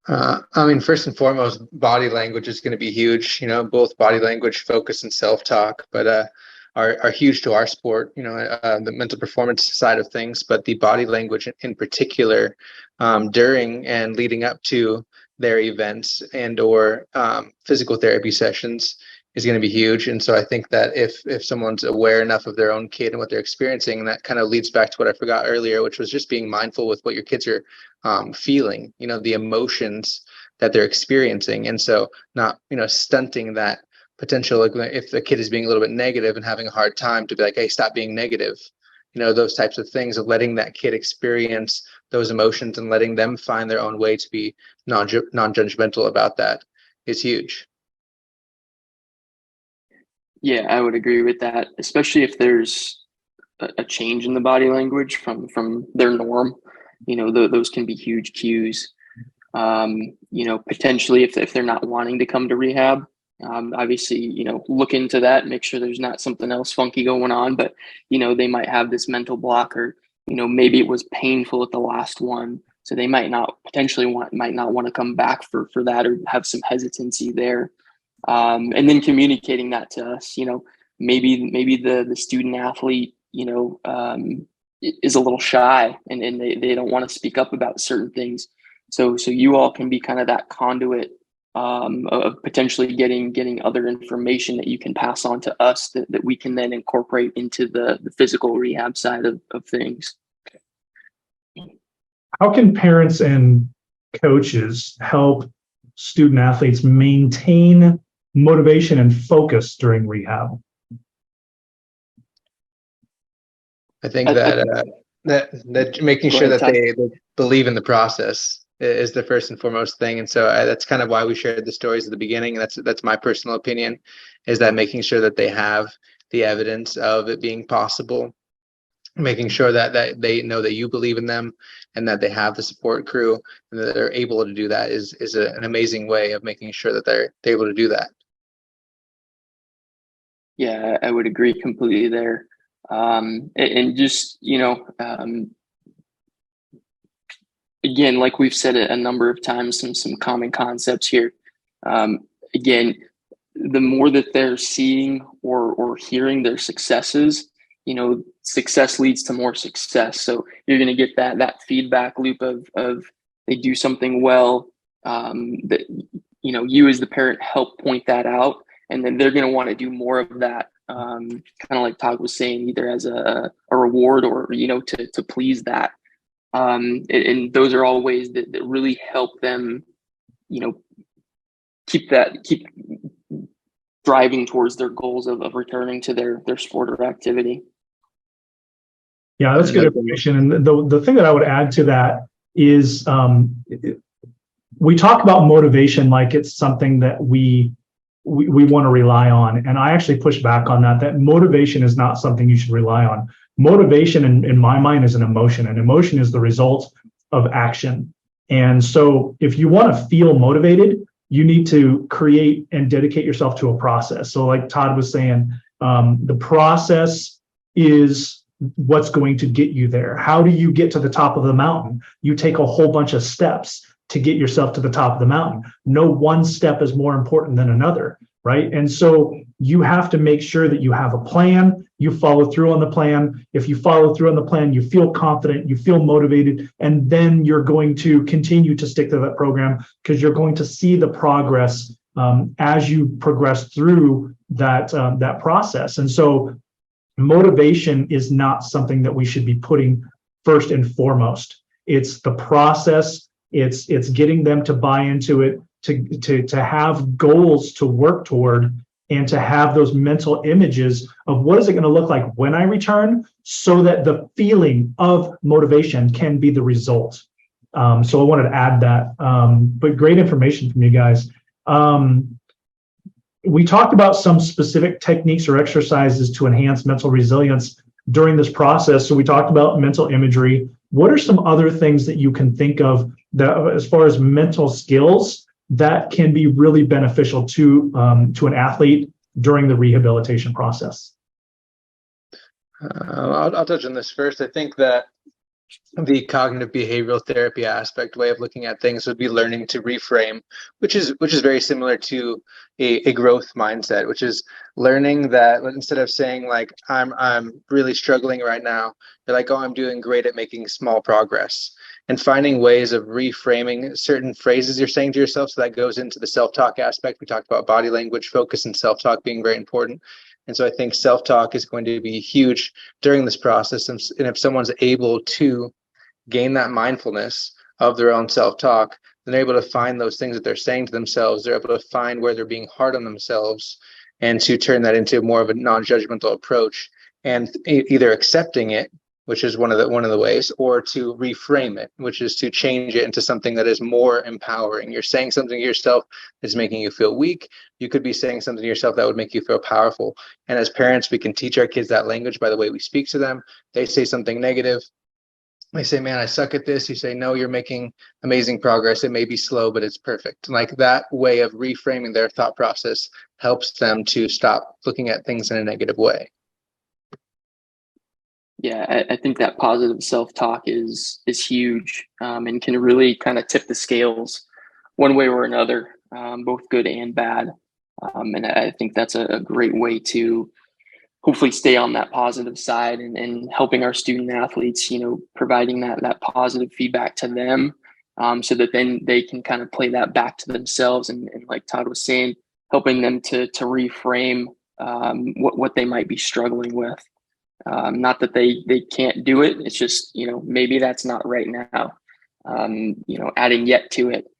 First and foremost, body language is going to be huge. Both body language, focus, and self-talk, but are huge to our sport. The mental performance side of things, but the body language in particular during and leading up to their events and or physical therapy sessions is going to be huge. And so I think that if someone's aware enough of their own kid and what they're experiencing, and that kind of leads back to what I forgot earlier, which was just being mindful with what your kids are feeling, the emotions that they're experiencing. And so not, stunting that potential, like if the kid is being a little bit negative and having a hard time, to be like, hey, stop being negative. Those types of things, of letting that kid experience those emotions and letting them find their own way to be non-judgmental about that is huge. Yeah, I would agree with that, especially if there's a change in the body language from their norm. Those can be huge cues. Potentially if they're not wanting to come to rehab, obviously, look into that, make sure there's not something else funky going on, but, they might have this mental block, or, maybe it was painful at the last one. So they might not want to come back for that, or have some hesitancy there. And then communicating that to us, maybe the student athlete, is a little shy and they don't want to speak up about certain things. So you all can be kind of that conduit of potentially getting other information that you can pass on to us that we can then incorporate into the physical rehab side of things. How can parents and coaches help student athletes maintain motivation and focus during rehab? I think that making sure that they believe in the process is the first and foremost thing. And so that's kind of why we shared the stories at the beginning. And that's my personal opinion, is that making sure that they have the evidence of it being possible, making sure that they know that you believe in them and that they have the support crew and that they're able to do that is an amazing way of making sure that they're able to do that. Yeah, I would agree completely there. And just, again, like we've said it a number of times, some common concepts here. Again, the more that they're seeing or hearing their successes, success leads to more success. So you're going to get that feedback loop of they do something well, that, you as the parent help point that out, and then they're going to want to do more of that. Kind of like Todd was saying, either as a reward or, to please that. And those are all ways that really help them, keep driving towards their goals of returning to their sport or activity. Yeah, that's good information. And the thing that I would add to that is we talk about motivation like it's something that we want to rely on. And I actually push back on that motivation is not something you should rely on. Motivation in my mind is an emotion, and emotion is the result of action. And so if you want to feel motivated, you need to create and dedicate yourself to a process. So like Todd was saying, the process is what's going to get you there. How do you get to the top of the mountain? You take a whole bunch of steps to get yourself to the top of the mountain. No one step is more important than another, right? And so you have to make sure that you have a plan, you follow through on the plan. If you follow through on the plan, you feel confident, you feel motivated, and then you're going to continue to stick to that program because you're going to see the progress as you progress through that process. And so motivation is not something that we should be putting first and foremost. It's the process. It's getting them to buy into it, to have goals to work toward, and to have those mental images of what is it going to look like when I return, so that the feeling of motivation can be the result. So I wanted to add that, but great information from you guys. We talked about some specific techniques or exercises to enhance mental resilience during this process. So we talked about mental imagery. What are some other things that you can think of that, as far as mental skills, that can be really beneficial to an athlete during the rehabilitation process? I'll touch on this first. I think that the cognitive behavioral therapy aspect way of looking at things would be learning to reframe, which is very similar to a growth mindset, which is learning that instead of saying like I'm really struggling right now, you're like, oh, I'm doing great at making small progress, and finding ways of reframing certain phrases you're saying to yourself. So that goes into the self-talk aspect. We talked about body language focus and self-talk being very important. And so I think self-talk is going to be huge during this process. And if someone's able to gain that mindfulness of their own self-talk, then they're able to find those things that they're saying to themselves. They're able to find where they're being hard on themselves and to turn that into more of a non-judgmental approach, and either accepting it, which is one of the ways, or to reframe it, which is to change it into something that is more empowering. You're saying something to yourself that's making you feel weak. You could be saying something to yourself that would make you feel powerful. And as parents, we can teach our kids that language by the way we speak to them. They say something negative, they say, man, I suck at this. You say, no, you're making amazing progress. It may be slow, but it's perfect. Like that way of reframing their thought process helps them to stop looking at things in a negative way. Yeah, I think that positive self-talk is huge, and can really kind of tip the scales one way or another, both good and bad. And I think that's a great way to hopefully stay on that positive side, and helping our student athletes, providing that positive feedback to them, so that then they can kind of play that back to themselves. And like Todd was saying, helping them to reframe what they might be struggling with. Not that they can't do it. It's just, maybe that's not right now. Adding yet to it,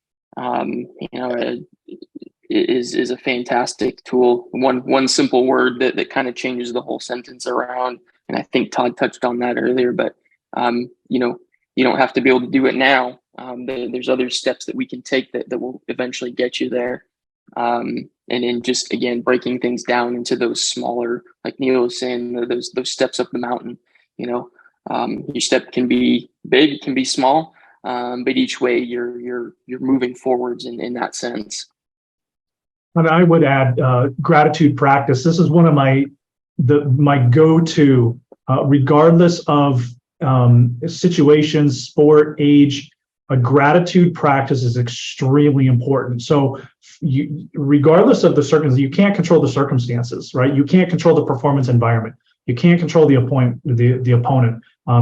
is a fantastic tool. One simple word that kind of changes the whole sentence around. And I think Todd touched on that earlier, but, you don't have to be able to do it now. There's other steps that we can take that will eventually get you there. And then just, again, breaking things down into those smaller, like Neil was saying, those steps up the mountain. Your step can be big, it can be small, but each way you're moving forwards in that sense. And I would add gratitude practice. This is one of my go-to, regardless of situations, sport, age. A gratitude practice is extremely important. So regardless of the circumstances, you can't control the circumstances, right? You can't control the performance environment. You can't control the opponent.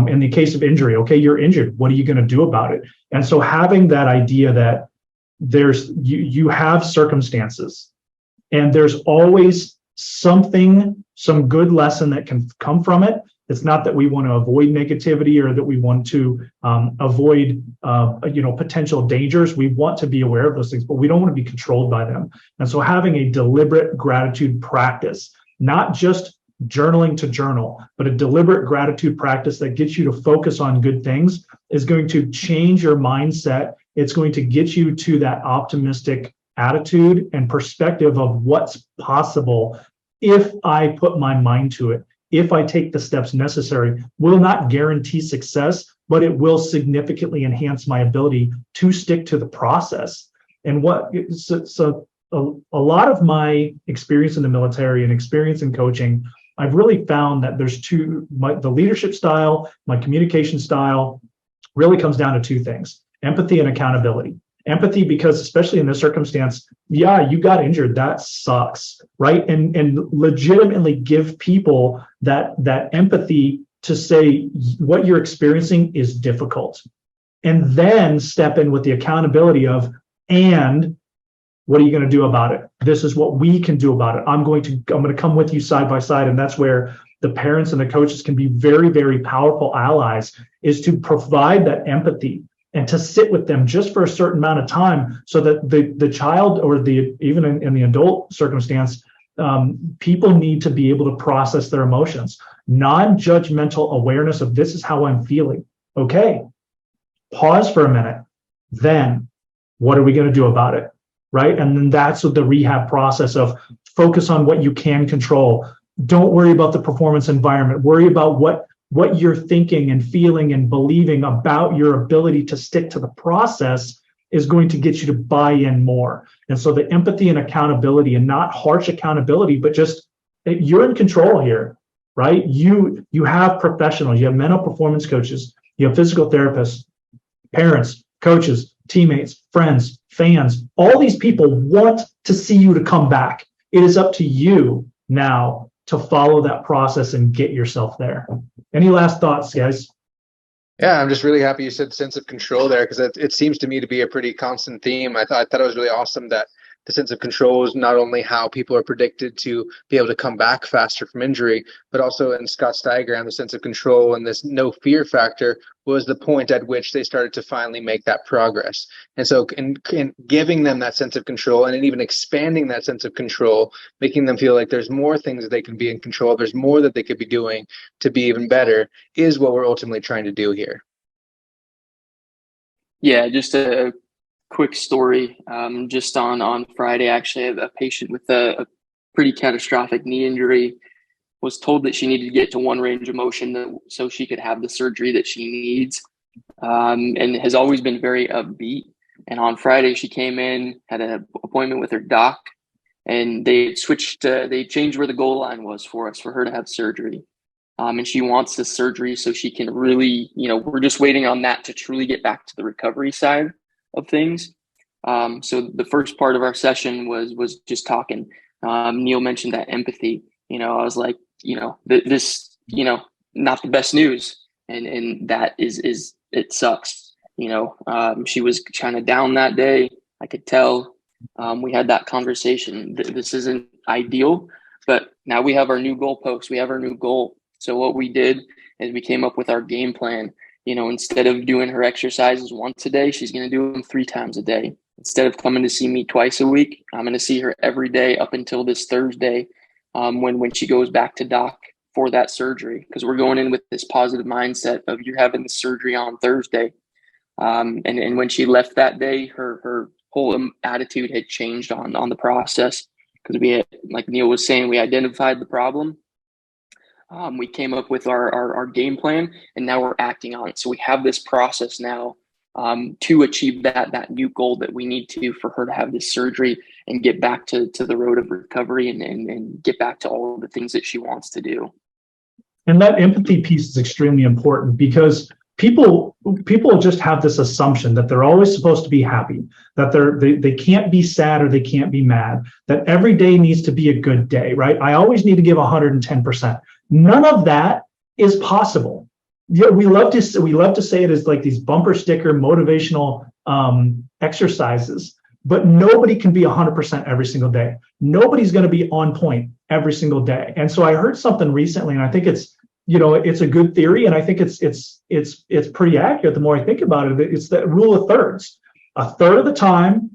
In the case of injury, okay, you're injured. What are you going to do about it? And so having that idea that you have circumstances, and there's always some good lesson that can come from it. It's not that we want to avoid negativity or that we want to avoid potential dangers. We want to be aware of those things, but we don't want to be controlled by them. And so having a deliberate gratitude practice, not just journaling to journal, but a deliberate gratitude practice that gets you to focus on good things, is going to change your mindset It's going to get you to that optimistic attitude and perspective of what's possible if I put my mind to it, if I take the steps necessary. Will not guarantee success, but it will significantly enhance my ability to stick to the process. And a lot of my experience in the military and experience in coaching, I've really found that there's the leadership style, my communication style really comes down to two things: empathy and accountability. Empathy, because especially in this circumstance, yeah, you got injured, that sucks, right? And legitimately give people that empathy to say what you're experiencing is difficult. And then step in with the accountability of, and what are you going to do about it? This is what we can do about it. I'm going to come with you side by side. And that's where the parents and the coaches can be very, very powerful allies, is to provide that empathy and to sit with them just for a certain amount of time, so that the child, or even in the adult circumstance, people need to be able to process their emotions. Non-judgmental awareness of, this is how I'm feeling. Okay, pause for a minute. Then what are we going to do about it? Right? And then that's what the rehab process of focus on what you can control. Don't worry about the performance environment. Worry about what you're thinking and feeling and believing about your ability to stick to the process is going to get you to buy in more. And so the empathy and accountability, and not harsh accountability, but just, you're in control here, right? You have professionals, you have mental performance coaches, you have physical therapists, parents, coaches, teammates, friends, fans. All these people want to see you to come back. It is up to you now to follow that process and get yourself there. Any last thoughts, guys? Yeah, I'm just really happy you said sense of control there, because it seems to me to be a pretty constant theme. I thought it was really awesome that the sense of control is not only how people are predicted to be able to come back faster from injury, but also in Scott's diagram, the sense of control and this no fear factor was the point at which they started to finally make that progress. And so in giving them that sense of control, and even expanding that sense of control, making them feel like there's more things that they can be in control, there's more that they could be doing to be even better, is what we're ultimately trying to do here. Yeah, just a quick story. Just on Friday, actually, a patient with a pretty catastrophic knee injury was told that she needed to get to one range of motion so she could have the surgery that she needs, and has always been very upbeat. And on Friday, she came in, had an appointment with her doc, and they changed where the goal line was for us, for her to have surgery. And she wants this surgery so she can really, we're just waiting on that to truly get back to the recovery side of things. So the first part of our session was just talking. Neil mentioned that empathy. I was like, this, not the best news, and that is it sucks. She was kind of down that day. I could tell. We had that conversation. This isn't ideal, but now we have our new goalpost. We have our new goal. So what we did is we came up with our game plan. Instead of doing her exercises once a day, she's going to do them 3 times a day. Instead of coming to see me twice a week, I'm going to see her every day up until this Thursday, when she goes back to doc for that surgery, because we're going in with this positive mindset of, you're having the surgery on Thursday. And when she left that day, her whole attitude had changed on the process, because we had, like Neil was saying, we identified the problem. We came up with our game plan, and now we're acting on it. So we have this process now to achieve that new goal that we need to, for her to have this surgery and get back to the road of recovery and get back to all of the things that she wants to do. And that empathy piece is extremely important, because people just have this assumption that they're always supposed to be happy, that they can't be sad or they can't be mad, that every day needs to be a good day, right? I always need to give 110%. None of that is possible. Yeah, we love to say it as like these bumper sticker motivational exercises, but nobody can be 100% every single day. Nobody's going to be on point every single day. And so I heard something recently, and I think it's a good theory, and I think it's pretty accurate. The more I think about it, it's the rule of thirds. A third of the time,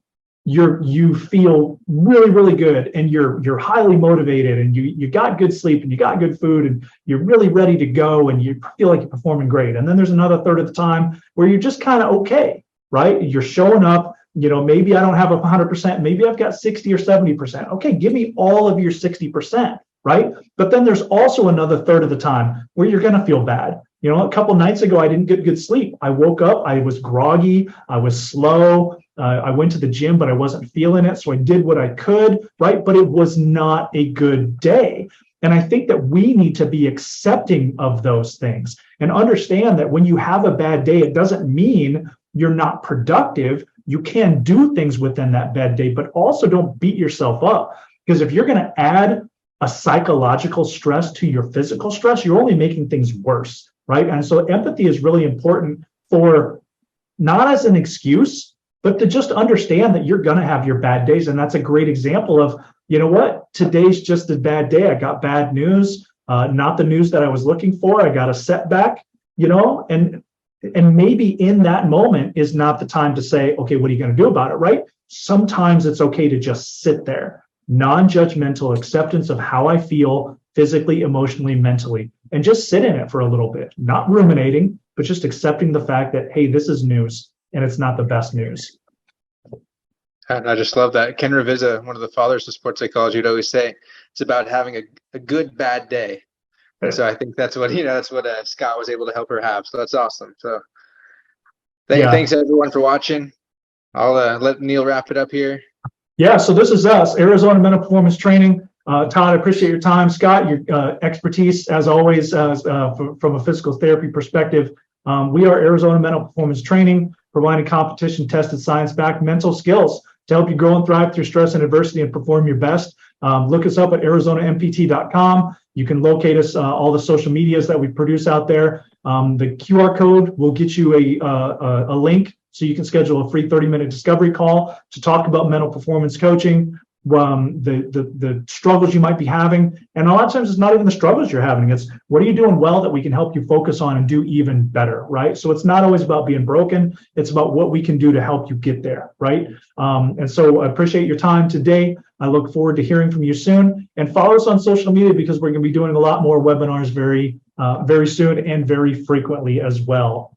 you feel really, really good, and you're highly motivated, and you got good sleep, and you got good food, and you're really ready to go, and you feel like you're performing great. And then there's another third of the time where you're just kind of okay. right? You're showing up, maybe I don't have 100%, maybe I've got 60 or 70%. Okay, give me all of your 60%, right? But then there's also another third of the time where you're going to feel bad. A couple nights ago, I didn't get good sleep. I woke up, I was groggy, I was slow. I went to the gym, but I wasn't feeling it. So I did what I could, right? But it was not a good day. And I think that we need to be accepting of those things and understand that when you have a bad day, it doesn't mean you're not productive. You can do things within that bad day, but also don't beat yourself up. Because if you're going to add a psychological stress to your physical stress, you're only making things worse, right? And so empathy is really important for not as an excuse, but to just understand that you're going to have your bad days. And that's a great example of, today's just a bad day. I got bad news, not the news that I was looking for. I got a setback, and maybe in that moment is not the time to say, okay, what are you going to do about it, right? Sometimes it's okay to just sit there, non-judgmental acceptance of how I feel physically, emotionally, mentally, and just sit in it for a little bit, not ruminating, but just accepting the fact that, hey, this is news and it's not the best news. And I just love that. Ken Ravizza, one of the fathers of sports psychology, would always say it's about having a good bad day. And so I think that's what Scott was able to help her have. So that's awesome. So thanks everyone for watching. I'll let Neil wrap it up here. Yeah, so this is us, Arizona Mental Performance Training. Todd, I appreciate your time. Scott, your expertise, as always, from a physical therapy perspective. We are Arizona Mental Performance Training, providing competition-tested, science-backed mental skills to help you grow and thrive through stress and adversity and perform your best. Look us up at ArizonaMPT.com. You can locate us, all the social medias that we produce out there. The QR code will get you a link so you can schedule a free 30-minute discovery call to talk about mental performance coaching, the struggles you might be having. And a lot of times it's not even the struggles you're having. It's what are you doing well that we can help you focus on and do even better, right? So it's not always about being broken. It's about what we can do to help you get there, right? And so I appreciate your time today. I look forward to hearing from you soon. And follow us on social media because we're going to be doing a lot more webinars very soon and very frequently as well.